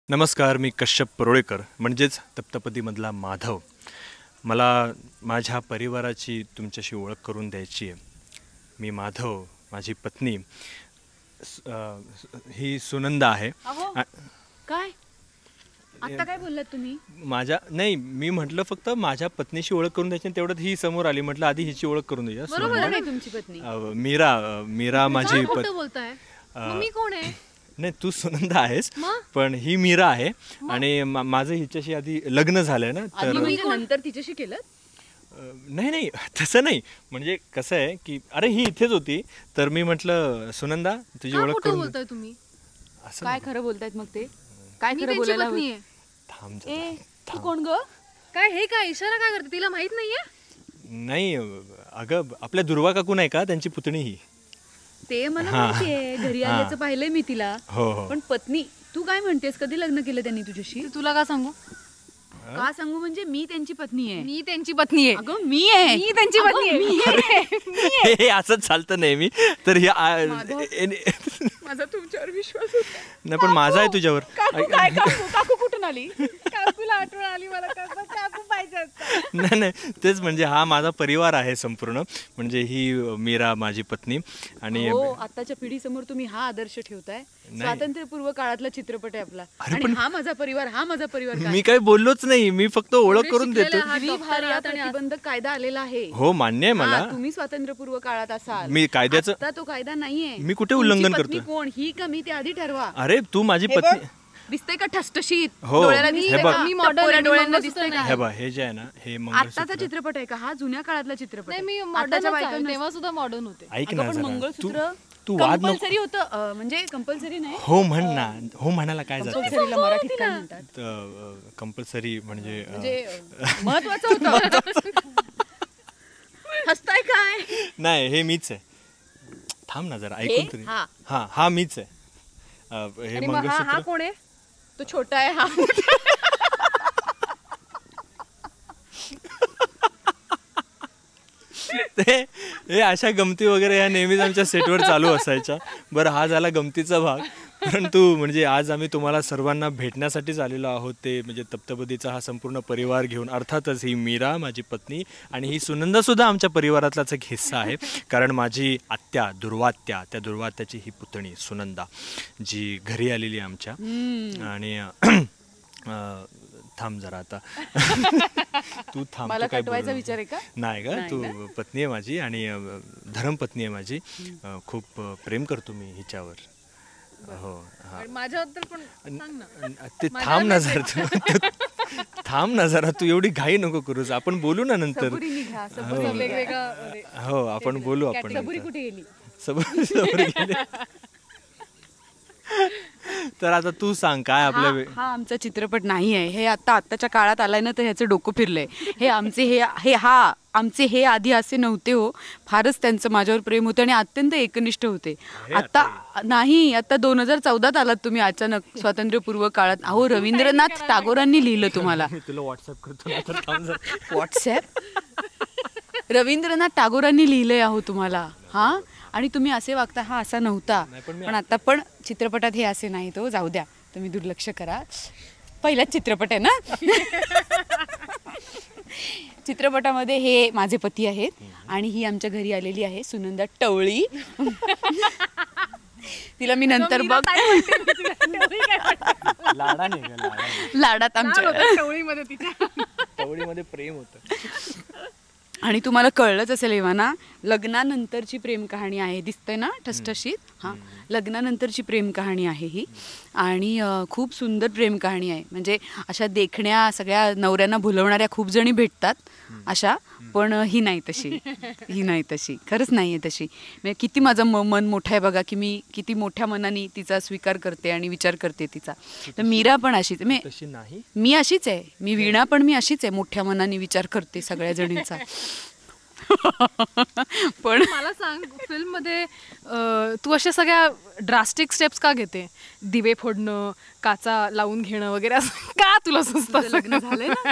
नमस्कार, मी कश्यप परोळेकर म्हणजेच तप्तपदीमधला माधव. मला माझ्या परिवाराची तुमच्याशी ओळख करून द्यायची आहे. मी माधव, माझी पत्नी ही सुनंदा आहे. काय आता काय बोललात तुम्ही? नाही, मी म्हटलं फक्त माझ्या पत्नीशी ओळख करून द्यायची, तेवढ्यात ही समोर आली. म्हटलं आधी हिची ओळख करून द्या. बरोबर आहे तुमची पत्नी मीरा माझी पत्नी. बोलताय मी कोण आहे? नाही, तू सुनंदा आहेस, पण ही मीरा आहे. आणि माझं हिच्याशी आधी लग्न झालंय ना, तर नंतर तिच्याशी केलं? नाही तसं नाही. म्हणजे कसं आहे की अरे ही इथेच होती, तर मी म्हटलं सुनंदा तुझी ओळख करून बोलताय तुम्ही. असं काय खरं बोलतायत? मग ते काय खरं बोलायला? थांब तू कोण ग? काय हे काय इशारा काय करते? तिला माहित नाहीये? नाही अगं, आपल्या दुर्वा काकू नाही का, त्यांची पुतणी ही. ते मला माहितीये, घरी आल्याचं पाहिलंय मी तिला. पण पत्नी तू काय म्हणतेस? कधी लग्न केलं त्यांनी तुझ्याशी? तुला का सांगू? का सांगू म्हणजे मी त्यांची पत्नी आहे. मी त्यांची पत्नी आहे. अगं मी आहे, मी त्यांची पत्नी आहे. हे असंच चालतं नेहमी. तर माझा तुमच्यावर विश्वास होता. नाही, पण माझा आहे तुझ्यावर. काकू कुठून आली? काकूला आठवण आली मला. काकू पाहिजे. नाही, तेच म्हणजे हा माझा परिवार आहे संपूर्ण. म्हणजे ही मीरा माझी पत्नी. आणि आताच्या पिढीसमोर तुम्ही हा आदर्श ठेवताय. स्वातंत्र्यपूर्व काळातला चित्रपट आहे आपला. आणि हा माझा परिवार, हा माझा परिवार. मी काही बोललोच नाही, मी फक्त ओळख करून देतो. प्रतिबंधक कायदा आलेला आहे. हो, मान्य आहे मला. तुम्ही स्वातंत्र्यपूर्व काळात असाल. मी कायद्याचा तो कायदा नाहीये. मी कुठे उल्लंघन करतो? कोण ही का मी ते आधी ठरवा. अरे तू माझी पत्नी दिसतंय का? ठसठशीत डोळ्याला दिसतंय का? मी मॉडर्न डोळ्यांना दिसतंय का? हे जे आहे ना, हे आताचा चित्रपट आहे का? हा जुन्या काळातला चित्रपट आहे. मी मॉडर्नच्या बायकांना तेव्हा सुद्धा मॉडर्न होते. ऐक ना, मंगळसूत्र तू वाद कंपल्सरी होतं. म्हणजे कंपल्सरी नाही. हो म्हण ना. हो म्हणायला काय जातं? कंपल्सरीला मराठीत काय म्हणतात? कंपल्सरी म्हणजे महत्वाचं होतं. हसताय काय? नाही, हे मीच आहे. थांब ना जरा, ऐकून तरी. हा मीच आहे. हे मंगळसूत्र. हा कोण आहे? तो छोटा आहे. हा हे अशा गमती वगैरे ह्या नेहमीच आमच्या सेटवर चालू असायच्या. बरं, हा झाला गमतीचा भाग. परंतु म्हणजे आज आम्ही तुम्हाला सर्वांना भेटण्यासाठीच आलेलो आहोत. ते म्हणजे तप्तपदीचा हा संपूर्ण परिवार घेऊन. अर्थातच ही मीरा माझी पत्नी आणि ही सुनंदा सुद्धा आमच्या परिवारातलाच एक हिस्सा आहे. कारण माझी आत्या दुर्वात्या, त्या दुर्वात्याची ही पुतणी सुनंदा जी घरी आलेली आमच्या. आणि थांब जरा आता. तू थांब. मला कटवायचा विचार आहे का? नाही का, तू पत्नी आहे माझी आणि धर्मपत्नी आहे माझी. खूप प्रेम करतो मी हिच्यावर. हो, माझ्याबद्दल पण सांग ना. ते थांब ना जरा. थांब ना जरा, तू एवढी घाई नको करूस. आपण बोलू ना नंतर. हो, आपण बोलू. आपण सबुरी कुठे गेली? सबुरी गेली. तर आता तू सांग काय आपल्या. हा आमचा चित्रपट नाही आहे. हे आत्ताच्या काळात आलाय ना, तर ह्याचं डोकं फिरलंय. हे आमचे हे आधी असे नव्हते हो. फारच त्यांचं माझ्यावर प्रेम होतं आणि अत्यंत एकनिष्ठ होते. आता नाही, आता 2014 आलात तुम्ही अचानक स्वातंत्र्यपूर्व काळात. अहो, रवींद्रनाथ टागोरांनी लिहिलं तुम्हाला. तुला व्हॉट्सअप करतो. व्हॉट्सअप रवींद्रनाथ टागोरांनी लिहिलंय अहो तुम्हाला. हा, आणि तुम्ही असे वागता. हा असा नव्हता, पण आता पण चित्रपटात हे असे नाही. तो जाऊ द्या, तुम्ही दुर्लक्ष करा. पहिलाच चित्रपट आहे ना. चित्रपटामध्ये हे माझे पती आहेत आणि ही आमच्या घरी आलेली आहे सुनंदा टवळी. तिला मी नंतर बघ लाडात आमच्या टवळीमध्ये प्रेम होतं. आणि तुम्हाला कळलंच असेल एव्हाना, लग्नानंतरची प्रेम कहाणी आहे. दिसतंय ना ठसठशीत. हां, लग्नानंतरची प्रेम कहाणी आहे ही. आणि खूप सुंदर प्रेम कहाणी आहे. म्हणजे अशा देखण्या सगळ्या नवऱ्यांना भुलवणाऱ्या खूप जणी भेटतात अशा, पण ही नाही तशी. खरंच नाही आहे तशी. म्हणजे किती माझं मन मोठं आहे बघा, की मी किती मोठ्या मनाने तिचा स्वीकार करते आणि विचार करते तिचा. तर मीरा पण अशीच. मी अशीच आहे. मी वीणा पण मी अशीच आहे. मोठ्या मनाने विचार करते सगळ्या जणींचा. पण मला सांग, फिल्म मध्ये तू अशा सगळ्या ड्रास्टिक स्टेप्स का घेते? दिवे फोडणं, काचा लावून घेणं वगैरे, असं का तुला सुचतं? लग्न झालंय ना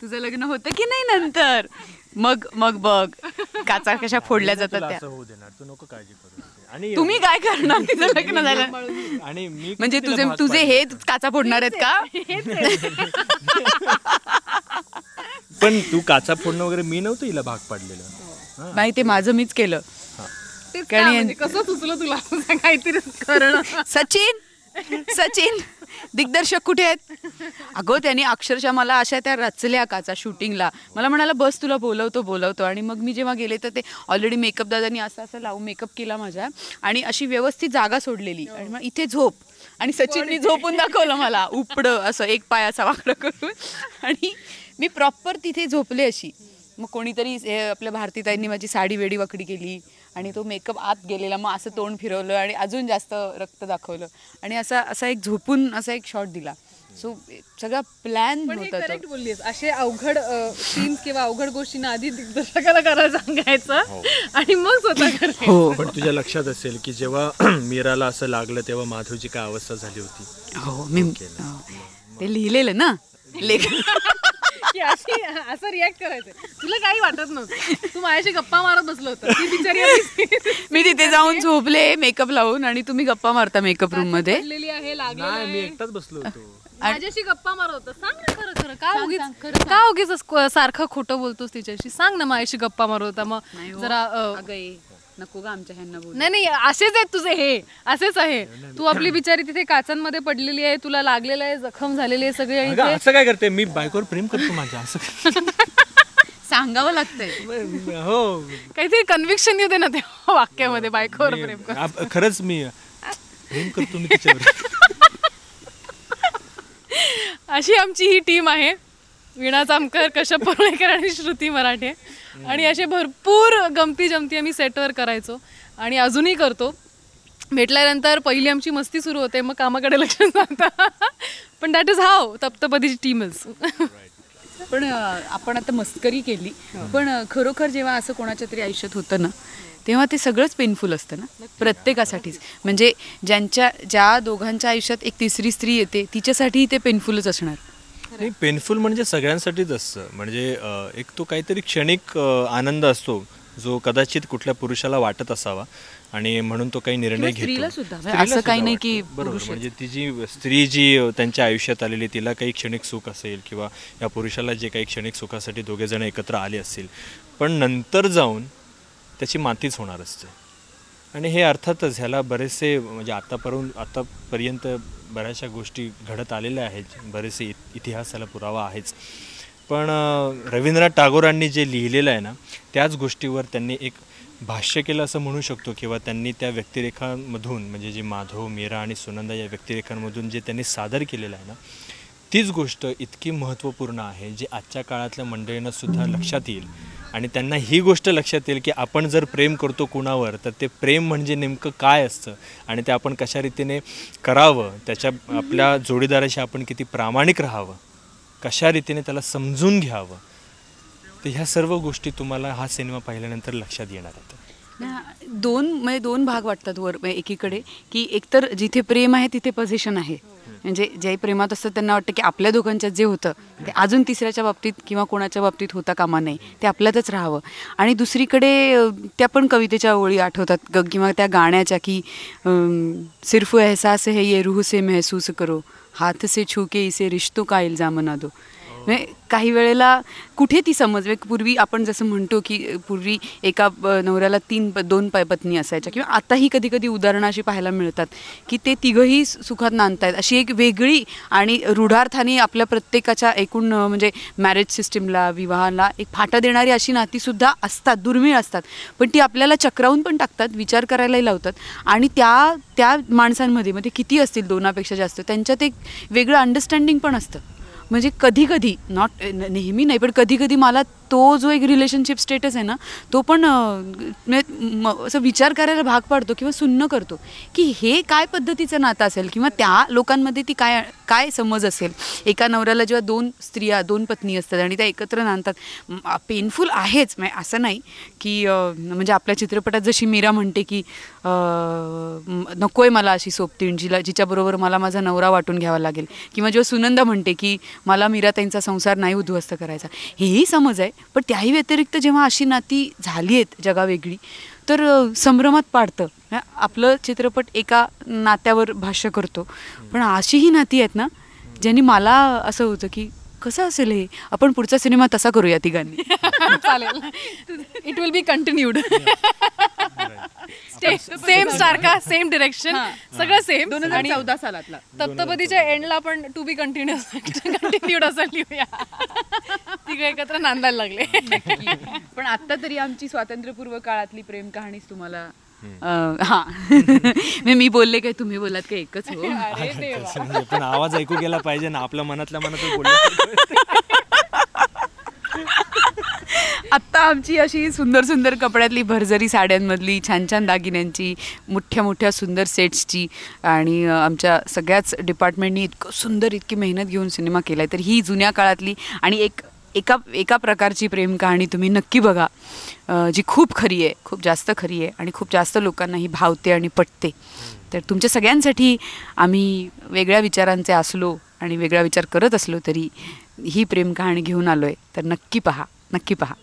तुझं? लग्न होतं की नाही नंतर? मग बघ काचा कशा फोडल्या जातात त्या. होऊ देणार तू, नको काळजी करू. आणि तुम्ही काय करणार तिचं लग्न झालं आणि मी म्हणजे तिला भाग तुझे पाडले. हे काचा फोडणार आहेत का? पण तू काचा फोडणं वगैरे मी नव्हतं हिला भाग पाडलेलं. नाही, ते माझं मीच केलं. तेच कारण ना, म्हणजे कसं सुचलं तुला काहीतरी करणं. सचिन दिग्दर्शक कुठे आहेत? अगं त्यांनी अक्षरशः मला अशा त्या रचल्या काचा शूटिंगला. मला म्हणाला बस तुला बोलवतो आणि मग मी जेव्हा गेले तर ते ऑलरेडी मेकअप दादानी असं लावून मेकअप केला माझ्या आणि अशी व्यवस्थित जागा सोडलेली आणि मग इथे झोप आणि सचिननी झोपून दाखवलं मला उपडं असं एक पाय असा वाकडं करून आणि मी प्रॉपर तिथे झोपले अशी. मग कोणीतरी आपल्या भारतीताईंनी माझी साडी वेडी वाकडी केली आणि तो मेकअप आत गेलेला, मग असं तोंड फिरवलं आणि अजून जास्त रक्त दाखवलं आणि असा एक झोपून असा एक शॉट दिला. सो सगळा प्लॅन पण हे होता तो. करेक्ट बोललीस, असे अवघड सीन्स किंवा अवघड गोष्टींना आधी दिग्दर्शकाला करायला सांगायचं आणि मग स्वतः करायचं. हो पण तुझ्या लक्षात असेल की जेव्हा मीराला असं लागलं तेव्हा माधवची काय अवस्था झाली होती. हो मी ते लिहिलेलं ना लेख. की असं रिॲक्ट करायचं. तुला काही वाटत नव्हतं, तू माझ्याशी गप्पा मारत बसलो होतं. ती बिचारी मी तिथे जाऊन झोपले मेकअप लावून आणि तुम्ही गप्पा मारता मेकअप रूम मध्ये. पडलेली आहे, लागलेली नाही मी आहे. एकटाच बसलो होतो. माझ्याशी गप्पा मारत होता. सांग ना खरं खरं, का उगीच सारखं खोटं बोलतोस तिच्याशी? सांग ना माझ्याशी गप्पा मारत होता. मग जरा नको ग आमच्या ह्यांना बोल. नाही असेच आहेत तुझे, हे असेच आहे. तू आपली बिचारी तिथे काचांमध्ये पडलेली आहे, तुला लागलेलं आहे, जखम झालेली आहे सगळे. अगं, असं काय करते मी बायकोवर प्रेम करतो माझ्या असं. सांगावं लागतंय. हो काहीतरी कन्व्हिक्शन येते ना त्या वाक्यामध्ये, बायकोवर प्रेम कर. खरंच मी प्रेम करतो मी तिच्यावर. अशी आमची ही टीम आहे, वीणा चामकर, कश्यप परुळेकर आणि श्रुती मराठे. आणि असे भरपूर गमती जमती आम्ही सेटवर करायचो आणि अजूनही करतो. भेटल्यानंतर पहिली आमची मस्ती सुरू होते, मग कामाकडे लक्ष जातं. पण दॅट इज हाव तप्तपदीची टीम इज. पण आपण आता मस्करी केली, पण खरोखर जेव्हा असं कोणाच्या तरी आयुष्यात होतं ना तेव्हा ते सगळंच पेनफुल असतं ना प्रत्येकासाठीच. म्हणजे ज्या दोघांच्या आयुष्यात एक तिसरी स्त्री येते तिच्यासाठीही ते पेनफुलच असणार. नाही पेनफुल म्हणजे सगळ्यांसाठीच असतं. म्हणजे एक तो काहीतरी क्षणिक आनंद असतो जो कदाचित कुठल्या पुरुषाला वाटत असावा आणि म्हणून तो काही निर्णय घेतो. स्त्रीला सुद्धा असं काही नाही की बरोबर. म्हणजे ती जी स्त्री जी त्यांच्या आयुष्यात आलेली तिला काही क्षणिक सुख असेल किंवा या पुरुषाला जे काही क्षणिक सुखासाठी दोघे जण एकत्र आले असतील, पण नंतर जाऊन त्याची मातीच होणार असते. आणि हे अर्थातच ह्याला बरेचसे म्हणजे आतापर्यंत बऱ्याचशा गोष्टी घडत आलेल्या आहेत, बरेचसे इतिहास ह्याला पुरावा आहेच. पण रवींद्रनाथ टागोरांनी जे लिहिलेलं आहे ना त्याच गोष्टीवर त्यांनी एक भाष्य केलं असं म्हणू शकतो. किंवा त्यांनी त्या व्यक्तिरेखांमधून म्हणजे जे माधव, मीरा आणि सुनंदा या व्यक्तिरेखांमधून जे त्यांनी सादर केलेलं आहे ना तीच गोष्ट इतकी महत्त्वपूर्ण आहे जी आजच्या काळातल्या मंडळींना सुद्धा लक्षात येईल आणि त्यांना ही गोष्ट लक्षात येईल की आपण जर प्रेम करतो कुणावर तर ते प्रेम म्हणजे नेमकं काय असतं आणि ते आपण कशा रीतीने करावं, आपल्या जोडीदाराशी आपण किती प्रामाणिक राहावं, कशा रीतीने त्याला समजून घ्यावं. तर ह्या सर्व गोष्टी तुम्हाला हा सिनेमा पाहिल्यानंतर लक्षात येणार आहेत. दोन भाग वाटतात वर. एकीकडे की एकतर जिथे प्रेम आहे तिथे पोझिशन आहे. म्हणजे जे प्रेमात असतं त्यांना वाटतं की आपल्या दोघांच्यात जे होतं ते अजून तिसऱ्याच्या बाबतीत किंवा कोणाच्या बाबतीत होता कामा नाही, ते आपल्यातच राहावं. आणि दुसरीकडे त्या पण कवितेच्या ओळी आठवतात किंवा त्या गाण्याच्या की सिर्फ एहसास है ये रूह से महसूस करो, हाथ से छू के इसे रिश्तों का इल्जाम ना दो. म्हणजे काही वेळेला कुठे ती समज पूर्वी आपण जसं म्हणतो की पूर्वी एका नवऱ्याला दोन पत्नी असायच्या किंवा आताही कधी कधी उदाहरणं अशी पाहायला मिळतात की ते तिघंही सुखात नांदतायत. अशी एक वेगळी आणि रूढार्थाने आपल्या प्रत्येकाच्या एकूण म्हणजे मॅरेज सिस्टीमला, विवाहाला एक फाटा देणारी अशी नातीसुद्धा असतात, दुर्मिळ असतात. पण ती आपल्याला चक्रावून पण टाकतात, विचार करायलाही लावतात. आणि त्या माणसांमध्ये किती असतील दोनापेक्षा जास्त, त्यांच्यात एक वेगळं अंडरस्टँडिंग पण असतं. म्हणजे कधी कधी नेहमी नाही पण कधी कधी मला तो जो एक रिलेशनशिप स्टेटस आहे ना तो पण असं विचार करायला भाग पाडतो किंवा सुन्न करतो की हे काय पद्धतीचं नातं असेल किंवा त्या लोकांमध्ये ती काय समज असेल. एका नवऱ्याला जेव्हा दोन पत्नी असतात आणि त्या एकत्र नांदतात, पेनफुल आहेच. म्हणजे असं नाही की म्हणजे आपल्या चित्रपटात जशी मीरा म्हणते की नकोय मला अशी सोबतीण जिच्याबरोबर मला माझा नवरा वाटून घ्यावा लागेल, किंवा जेव्हा सुनंदा म्हणते की मला मीराताईंचा संसार नाही उद्ध्वस्त करायचा, हेही समज आहे. पण त्याही व्यतिरिक्त जेव्हा अशी नाती झाली आहेत जगावेगळी तर संभ्रमात पाडतं. आपलं चित्रपट एका नात्यावर भाष्य करतो, पण अशीही नाती आहेत ना ज्यांनी मला असं होतं की कसं असेल हे, आपण पुढचा सिनेमा तसा करूया तिघांनी. चालेल. It will be continued. Same star cast, same direction, सगळं सेम. 2014 सालातला तप्तपदीच्या एंडला पण टू बी कंटिन्यूड असं लिहूया. तिघे एकत्र नांदायला लागले. पण आता तरी आमची स्वातंत्र्यपूर्व काळातली प्रेम कहाणीच तुम्हाला हा मी बोलले काय तुम्ही बोलात काय एकच हो. अरे देवा. म्हणजे पण आवाज ऐकू गेला पाहिजे ना, आपल्या मनातल्या मनातच बोललं. आत्ता आमची अशी सुंदर सुंदर कपड्यातली भरजरी साड्यांमधली छान छान दागिन्यांची मोठ्या मोठ्या सुंदर सेट्सची आणि आमच्या सगळ्याच डिपार्टमेंटनी इतकं सुंदर इतकी मेहनत घेऊन सिनेमा केला आहे. तर ही जुन्या काळातली आणि एका प्रकारची प्रेम कहाणी तुम्ही नक्की बघा, जी खूप खरी आहे, खूप जास्त खरी आहे आणि खूप जास्त लोकांना ही भावते आणि पटते. तर तुमच्या सगळ्यांसाठी आम्ही वेगळ्या विचारांचे असलो आणि वेगळा विचार करत असलो तरी ही प्रेम कहाणी घेऊन आलो आहे. तर नक्की पहा, नक्की पहा.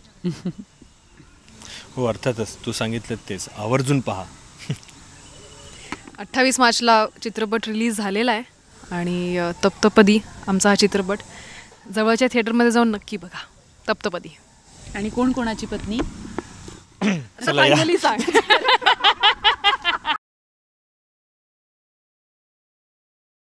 हो अर्थातच, तू सांगितलं तेच, आवर्जून पहा. 28 मार्चला चित्रपट रिलीज झालेला आहे आणि तप्तपदी आमचा हा चित्रपट जवळच्या थिएटरमध्ये जाऊन नक्की बघा. तप्तपदी. आणि कोण कोणाची पत्नी चला या. सांग.